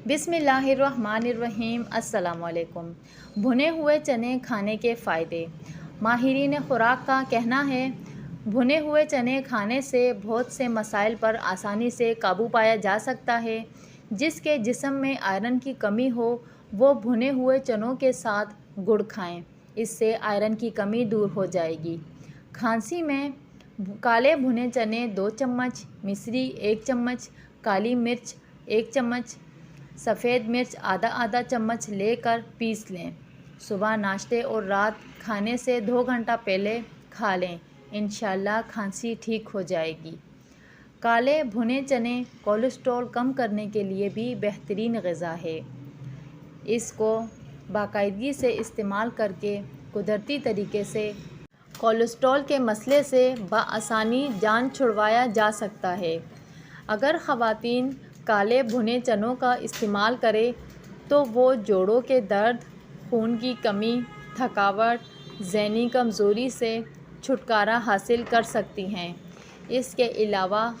बिस्मिल्लाहिर्रहमानिर्रहीम। अस्सलाम वालेकुम। भुने हुए चने खाने के फ़ायदे। माहिरीन खुराक का कहना है भुने हुए चने खाने से बहुत से मसाइल पर आसानी से काबू पाया जा सकता है। जिसके जिस्म में आयरन की कमी हो वो भुने हुए चनों के साथ गुड़ खाएं, इससे आयरन की कमी दूर हो जाएगी। खांसी में काले भुने चने 2 चम्मच, मिश्री 1 चम्मच, काली मिर्च 1 चम्मच, सफ़ेद मिर्च आधा चम्मच लेकर पीस लें। सुबह नाश्ते और रात खाने से 2 घंटा पहले खा लें, इंशाअल्लाह खांसी ठीक हो जाएगी। काले भुने चने कोलेस्ट्रॉल कम करने के लिए भी बेहतरीन ग़िज़ा है। इसको बाकायदगी से इस्तेमाल करके कुदरती तरीके से कोलेस्ट्रॉल के मसले से बआसानी जान छुड़वाया जा सकता है। अगर ख़वातीन काले भुने चनों का इस्तेमाल करें तो वो जोड़ों के दर्द, खून की कमी, थकावट, ज़हनी कमज़ोरी से छुटकारा हासिल कर सकती हैं। इसके अलावा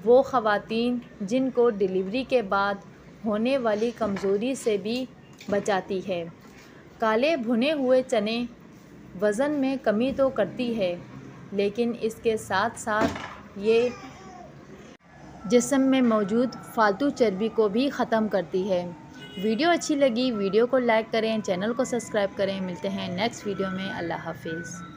वो ख़वातीन जिनको डिलीवरी के बाद होने वाली कमज़ोरी से भी बचाती है। काले भुने हुए चने वज़न में कमी तो करती है, लेकिन इसके साथ साथ ये जिस्म में मौजूद फालतू चर्बी को भी ख़त्म करती है। वीडियो अच्छी लगी वीडियो को लाइक करें, चैनल को सब्सक्राइब करें। मिलते हैं नेक्स्ट वीडियो में। अल्लाह हाफ़िज़।